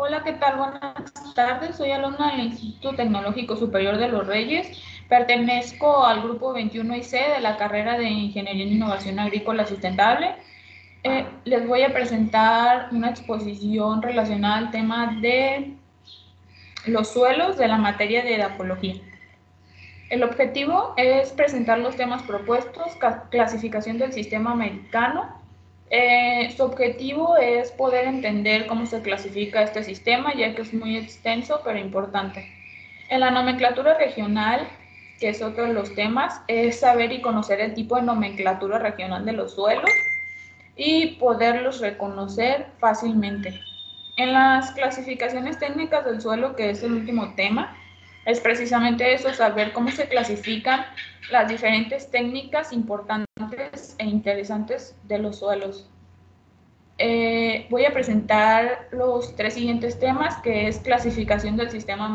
Hola, ¿qué tal? Buenas tardes. Soy alumna del Instituto Tecnológico Superior de Los Reyes. Pertenezco al grupo 21IC de la carrera de Ingeniería en Innovación Agrícola Sustentable. Les voy a presentar una exposición relacionada al tema de los suelos de la materia de edafología. El objetivo es presentar los temas propuestos, clasificación del sistema americano. Su objetivo es poder entender cómo se clasifica este sistema, ya que es muy extenso pero importante. En la nomenclatura regional, que es otro de los temas, es saber y conocer el tipo de nomenclatura regional de los suelos y poderlos reconocer fácilmente. En las clasificaciones técnicas del suelo, que es el último tema, es precisamente eso, saber cómo se clasifican las diferentes técnicas importantes e interesantes de los suelos. Voy a presentar los tres siguientes temas, que es clasificación del sistema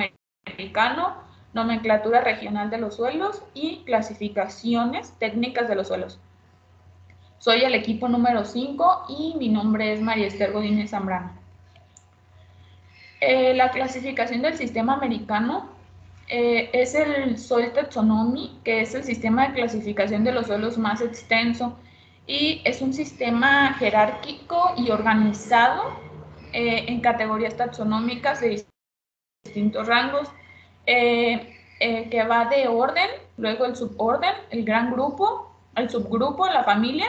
americano, nomenclatura regional de los suelos y clasificaciones técnicas de los suelos. Soy el equipo número 5 y mi nombre es María Esther Godínez Zambrano. La clasificación del sistema americano es el Soil Taxonomy, que es el sistema de clasificación de los suelos más extenso y es un sistema jerárquico y organizado en categorías taxonómicas de distintos rangos, que va de orden, luego el suborden, el gran grupo, el subgrupo, la familia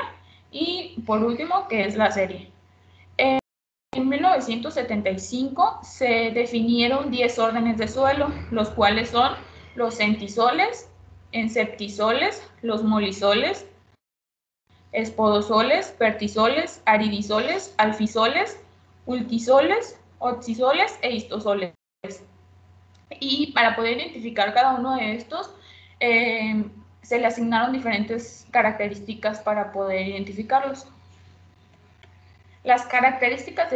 y por último, que es la serie. En 1975 se definieron 10 órdenes de suelo, los cuales son los centisoles, enseptisoles, los molisoles, espodosoles, pertisoles, aridisoles, alfisoles, ultisoles, oxisoles e histosoles. Y para poder identificar cada uno de estos, se le asignaron diferentes características para poder identificarlos. Las características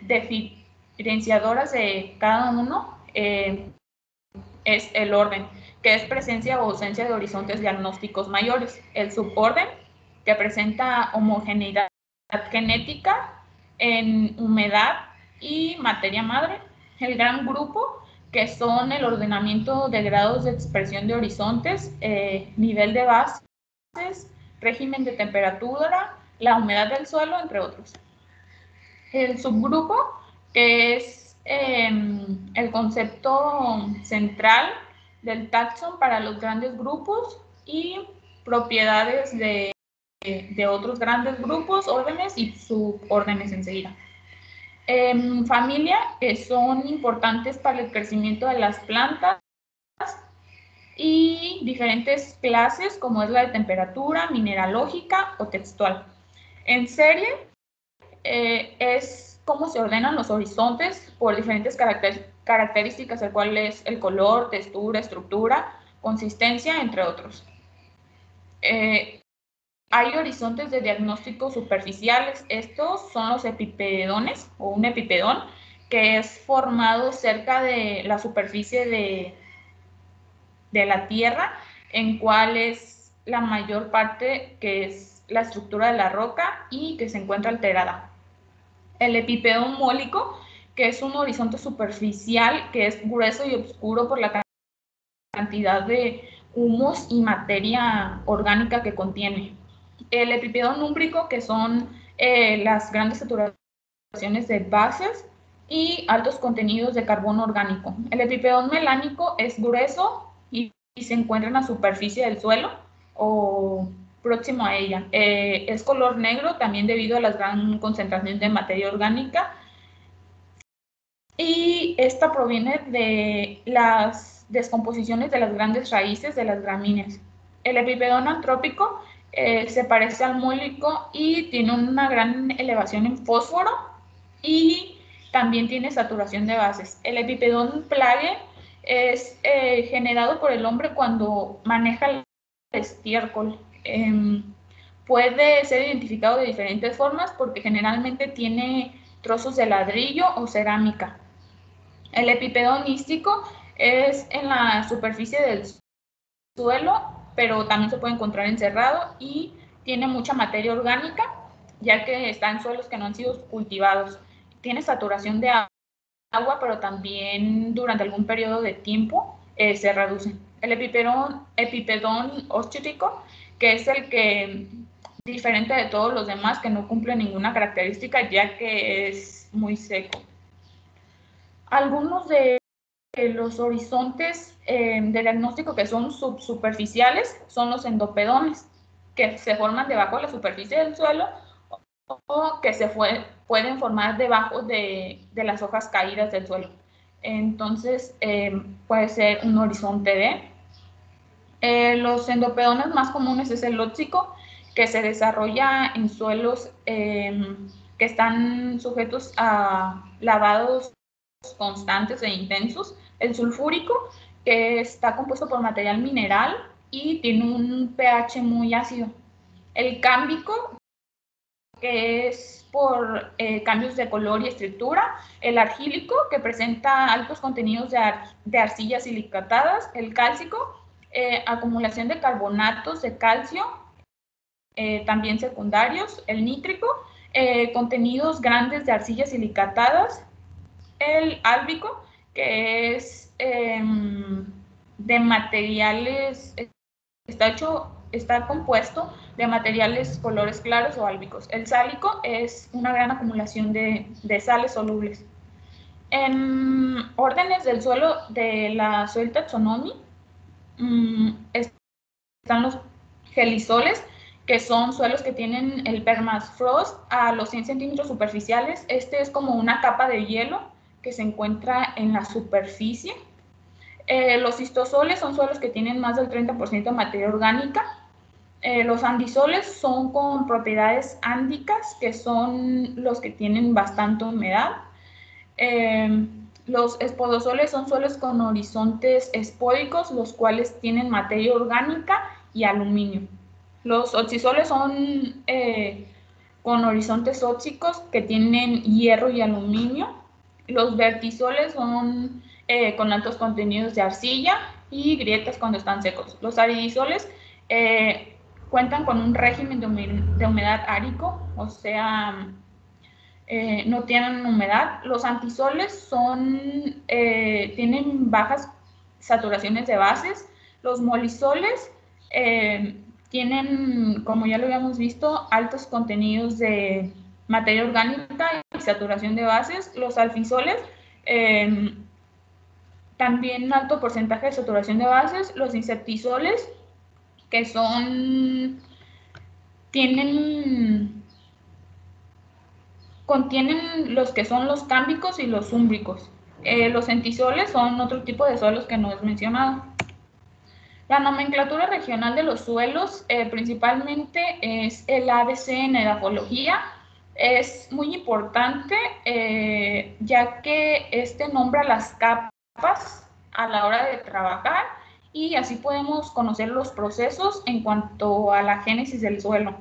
diferenciadoras de cada uno es el orden, que es presencia o ausencia de horizontes diagnósticos mayores. El suborden, que presenta homogeneidad genética en humedad y materia madre. El gran grupo, que son el ordenamiento de grados de expresión de horizontes, nivel de bases, régimen de temperatura, la humedad del suelo, entre otros. El subgrupo, que es el concepto central del taxón para los grandes grupos y propiedades de otros grandes grupos, órdenes y subórdenes enseguida. Familia, que son importantes para el crecimiento de las plantas y diferentes clases como es la de temperatura, mineralógica o textual. En serie, es cómo se ordenan los horizontes por diferentes características, el cual es el color, textura, estructura, consistencia, entre otros. Hay horizontes de diagnóstico superficiales. Estos son los epipedones o un epipedón, que es formado cerca de la superficie de la Tierra, en cual es la mayor parte que es la estructura de la roca y que se encuentra alterada. El epipedón mólico, que es un horizonte superficial que es grueso y oscuro por la cantidad de humos y materia orgánica que contiene. El epipedón úmbrico, que son las grandes saturaciones de bases y altos contenidos de carbono orgánico. El epipedón melánico es grueso y se encuentra en la superficie del suelo o próximo a ella. Es color negro también debido a las gran concentraciones de materia orgánica y esta proviene de las descomposiciones de las grandes raíces de las gramíneas. El epipedón antrópico se parece al mólico y tiene una gran elevación en fósforo y también tiene saturación de bases. El epipedón plague es generado por el hombre cuando maneja el estiércol. Puede ser identificado de diferentes formas porque generalmente tiene trozos de ladrillo o cerámica. El epipedón ístico es en la superficie del suelo, pero también se puede encontrar encerrado y tiene mucha materia orgánica, ya que está en suelos que no han sido cultivados. Tiene saturación de agua, pero también durante algún periodo de tiempo se reducen. El epipedón ostrítico, que es el que, diferente de todos los demás, que no cumple ninguna característica, ya que es muy seco. Algunos de los horizontes de diagnóstico que son subsuperficiales son los endopedones, que se forman debajo de la superficie del suelo o que se pueden formar debajo de las hojas caídas del suelo. Entonces, puede ser un horizonte D. Los endopedones más comunes es el lóxico, que se desarrolla en suelos que están sujetos a lavados constantes e intensos. El sulfúrico, que está compuesto por material mineral y tiene un pH muy ácido. El cámbico, que es por cambios de color y estructura. El argílico, que presenta altos contenidos de arcillas silicatadas. El cálcico, acumulación de carbonatos de calcio, también secundarios. El nítrico, contenidos grandes de arcillas silicatadas. El álbico, que es de materiales, está compuesto de materiales colores claros o álbicos. El sálico es una gran acumulación de sales solubles. En órdenes del suelo de la Soil Taxonomy están los gelisoles, que son suelos que tienen el permafrost a los 100 centímetros superficiales. Este es como una capa de hielo que se encuentra en la superficie. Los histosoles son suelos que tienen más del 30% de materia orgánica. Los andisoles son con propiedades ándicas, que son los que tienen bastante humedad. Los espodosoles son suelos con horizontes espódicos, los cuales tienen materia orgánica y aluminio. Los oxisoles son con horizontes óxicos que tienen hierro y aluminio. Los vertisoles son con altos contenidos de arcilla y grietas cuando están secos. Los aridisoles cuentan con un régimen de humedad árico, o sea, no tienen humedad. Los antisoles tienen bajas saturaciones de bases. Los molisoles tienen, como ya lo habíamos visto, altos contenidos de materia orgánica y saturación de bases. Los alfisoles, también alto porcentaje de saturación de bases. Los insectisoles, que contienen los que son los cámbicos y los úmbricos. Los entisoles son otro tipo de suelos que no es mencionado. La nomenclatura regional de los suelos principalmente es el ABC en edafología. Es muy importante ya que este nombra las capas a la hora de trabajar y así podemos conocer los procesos en cuanto a la génesis del suelo.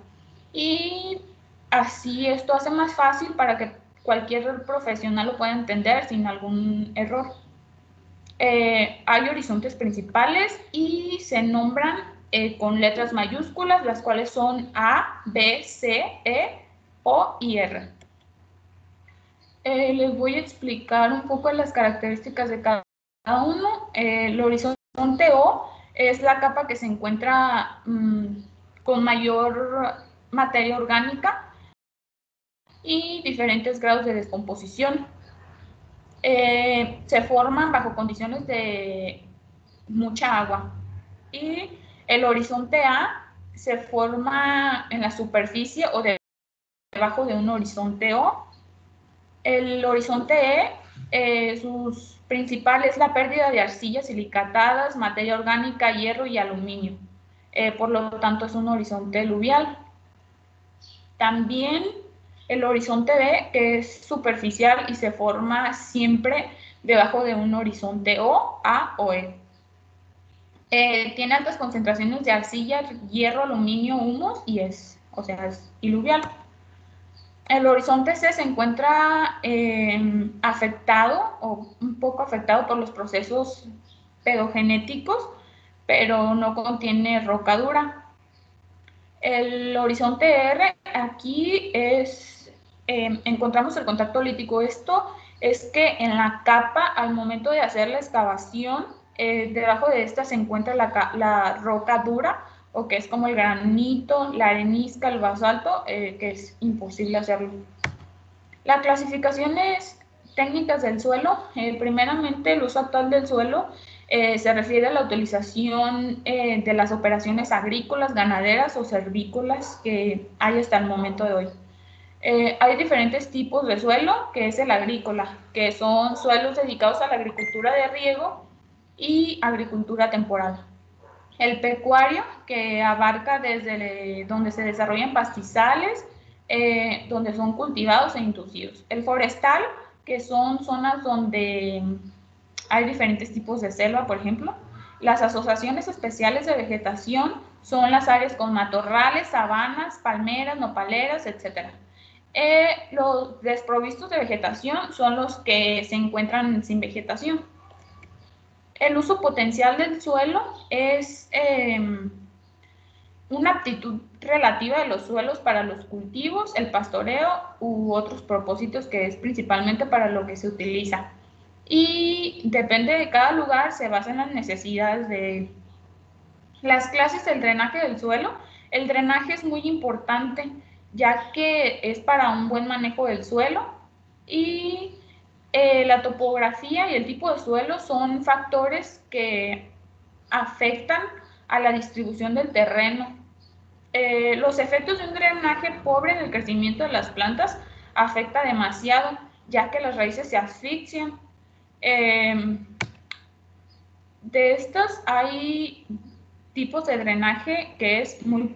Y así esto hace más fácil para que cualquier profesional lo pueda entender sin algún error. Hay horizontes principales y se nombran con letras mayúsculas, las cuales son A, B, C, E, O y R. Les voy a explicar un poco las características de cada uno. El horizonte O es la capa que se encuentra con mayor materia orgánica y diferentes grados de descomposición. Se forman bajo condiciones de mucha agua. Y el horizonte A se forma en la superficie o debajo de un horizonte O. El horizonte E, sus principales, la pérdida de arcillas silicatadas, materia orgánica, hierro y aluminio. Por lo tanto, es un horizonte eluvial. También el horizonte B, que es superficial y se forma siempre debajo de un horizonte O, A o E. Tiene altas concentraciones de arcilla, hierro, aluminio, humus y es iluvial. El horizonte C se encuentra afectado o un poco afectado por los procesos pedogenéticos, pero no contiene roca dura. El horizonte R, aquí encontramos el contacto lítico. Esto es que en la capa, al momento de hacer la excavación, debajo de esta se encuentra la roca dura, o que es como el granito, la arenisca, el basalto, que es imposible hacerlo. Las clasificaciones técnicas del suelo, primeramente el uso actual del suelo se refiere a la utilización de las operaciones agrícolas, ganaderas o servícolas que hay hasta el momento de hoy. Hay diferentes tipos de suelo, que es el agrícola, que son suelos dedicados a la agricultura de riego y agricultura temporal. El pecuario, que abarca desde donde se desarrollan pastizales, donde son cultivados e inducidos. El forestal, que son zonas donde hay diferentes tipos de selva, por ejemplo. Las asociaciones especiales de vegetación son las áreas con matorrales, sabanas, palmeras, nopaleras, etc. Los desprovistos de vegetación son los que se encuentran sin vegetación. El uso potencial del suelo es una aptitud relativa de los suelos para los cultivos, el pastoreo u otros propósitos, que es principalmente para lo que se utiliza. Y depende de cada lugar, se basa en las necesidades de las clases del drenaje del suelo. El drenaje es muy importante, ya que es para un buen manejo del suelo, y la topografía y el tipo de suelo son factores que afectan a la distribución del terreno. Los efectos de un drenaje pobre en el crecimiento de las plantas afecta demasiado, ya que las raíces se asfixian. De estas hay tipos de drenaje que es muy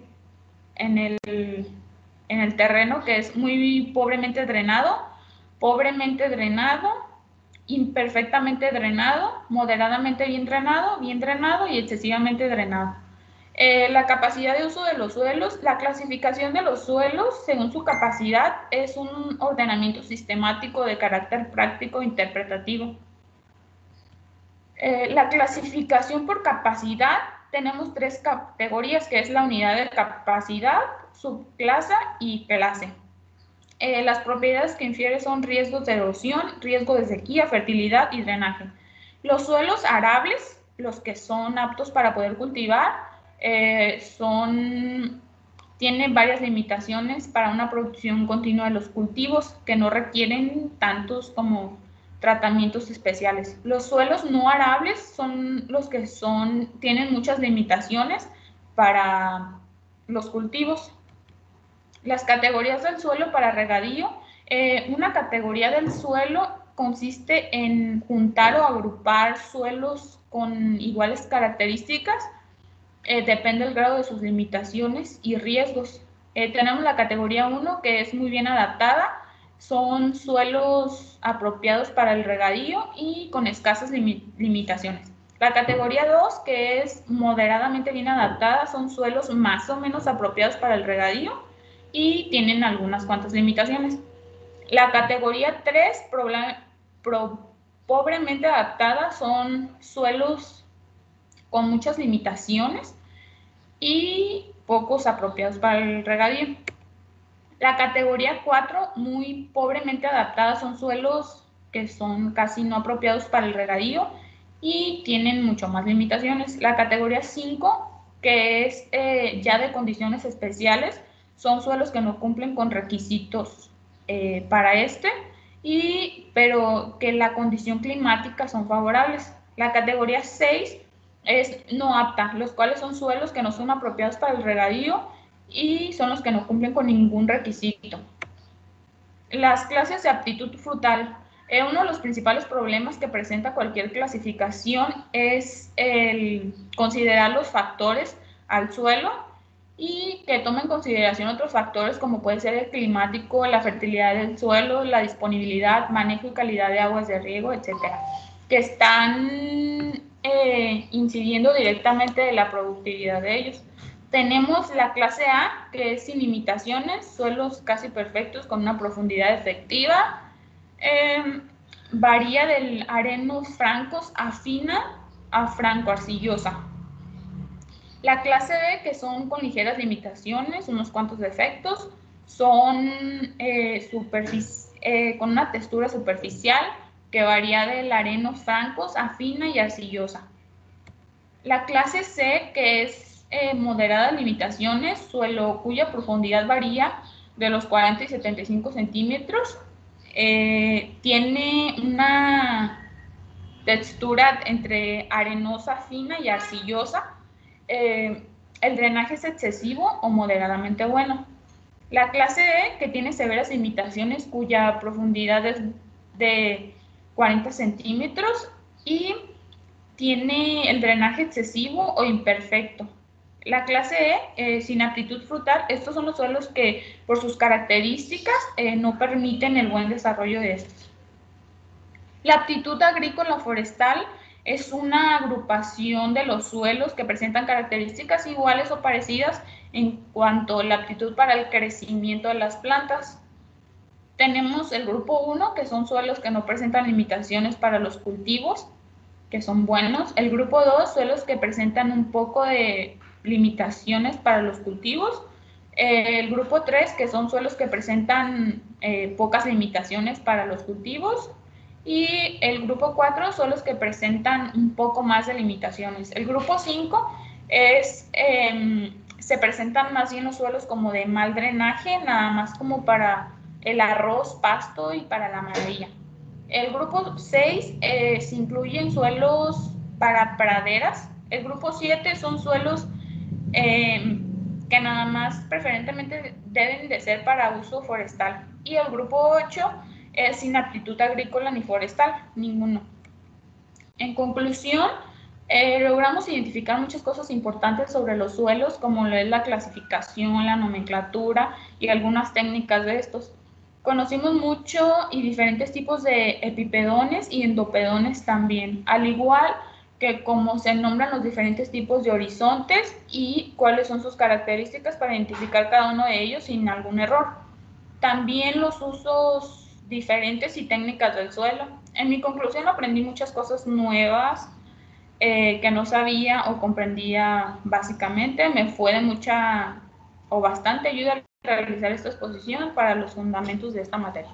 en el terreno, que es muy pobremente drenado, imperfectamente drenado, moderadamente bien drenado y excesivamente drenado. La capacidad de uso de los suelos, la clasificación de los suelos según su capacidad es un ordenamiento sistemático de carácter práctico e interpretativo. La clasificación por capacidad, tenemos 3 categorías, que es la unidad de capacidad, subclase y clase. Las propiedades que infiere son riesgos de erosión, riesgo de sequía, fertilidad y drenaje. Los suelos arables, los que son aptos para poder cultivar, tienen varias limitaciones para una producción continua de los cultivos, que no requieren tantos como tratamientos especiales. Los suelos no arables son los que tienen muchas limitaciones para los cultivos. Las categorías del suelo para regadío. Una categoría del suelo consiste en juntar o agrupar suelos con iguales características. Depende del grado de sus limitaciones y riesgos. Tenemos la categoría 1, que es muy bien adaptada. Son suelos apropiados para el regadío y con escasas limitaciones. La categoría 2, que es moderadamente bien adaptada, son suelos más o menos apropiados para el regadío y tienen algunas cuantas limitaciones. La categoría 3, pobremente adaptada, son suelos con muchas limitaciones y pocos apropiados para el regadío. La categoría 4, muy pobremente adaptada, son suelos que son casi no apropiados para el regadío y tienen mucho más limitaciones. La categoría 5, que es ya de condiciones especiales, son suelos que no cumplen con requisitos para pero que la condición climática son favorables. La categoría 6 es no apta, los cuales son suelos que no son apropiados para el regadío y son los que no cumplen con ningún requisito. Las clases de aptitud frutal. Uno de los principales problemas que presenta cualquier clasificación es el considerar los factores al suelo y que tome en consideración otros factores como puede ser el climático, la fertilidad del suelo, la disponibilidad, manejo y calidad de aguas de riego, etcétera, que están incidiendo directamente en la productividad de ellos. Tenemos la clase A, que es sin limitaciones, suelos casi perfectos con una profundidad efectiva. Varía del arenos francos a fina a franco-arcillosa. La clase B, que son con ligeras limitaciones, unos cuantos defectos, son con una textura superficial que varía del arenos francos a fina y arcillosa. La clase C, que es moderadas limitaciones, suelo cuya profundidad varía de los 40 y 75 centímetros, tiene una textura entre arenosa, fina y arcillosa. El drenaje es excesivo o moderadamente bueno. La clase E, que tiene severas limitaciones cuya profundidad es de 40 centímetros y tiene el drenaje excesivo o imperfecto. La clase E, sin aptitud frutal, estos son los suelos que por sus características no permiten el buen desarrollo de estos. La aptitud agrícola forestal es una agrupación de los suelos que presentan características iguales o parecidas en cuanto a la aptitud para el crecimiento de las plantas. Tenemos el grupo 1, que son suelos que no presentan limitaciones para los cultivos, que son buenos. El grupo 2, suelos que presentan un poco de limitaciones para los cultivos. El grupo 3, que son suelos que presentan pocas limitaciones para los cultivos. Y el grupo 4 son los que presentan un poco más de limitaciones. El grupo 5 se presentan más bien los suelos como de mal drenaje, nada más como para el arroz, pasto y para la maravilla. El grupo 6 se incluyen suelos para praderas. El grupo 7 son suelos que nada más preferentemente deben de ser para uso forestal. Y el grupo 8 es sin aptitud agrícola ni forestal, ninguno. En conclusión, logramos identificar muchas cosas importantes sobre los suelos, como lo es la clasificación, la nomenclatura y algunas técnicas de estos. Conocimos mucho y diferentes tipos de epipedones y endopedones también, al igual que cómo se nombran los diferentes tipos de horizontes y cuáles son sus características para identificar cada uno de ellos sin algún error. También los usos diferentes y técnicas del suelo. En mi conclusión aprendí muchas cosas nuevas que no sabía o comprendía básicamente. Me fue de mucha o bastante ayuda realizar esta exposición para los fundamentos de esta materia.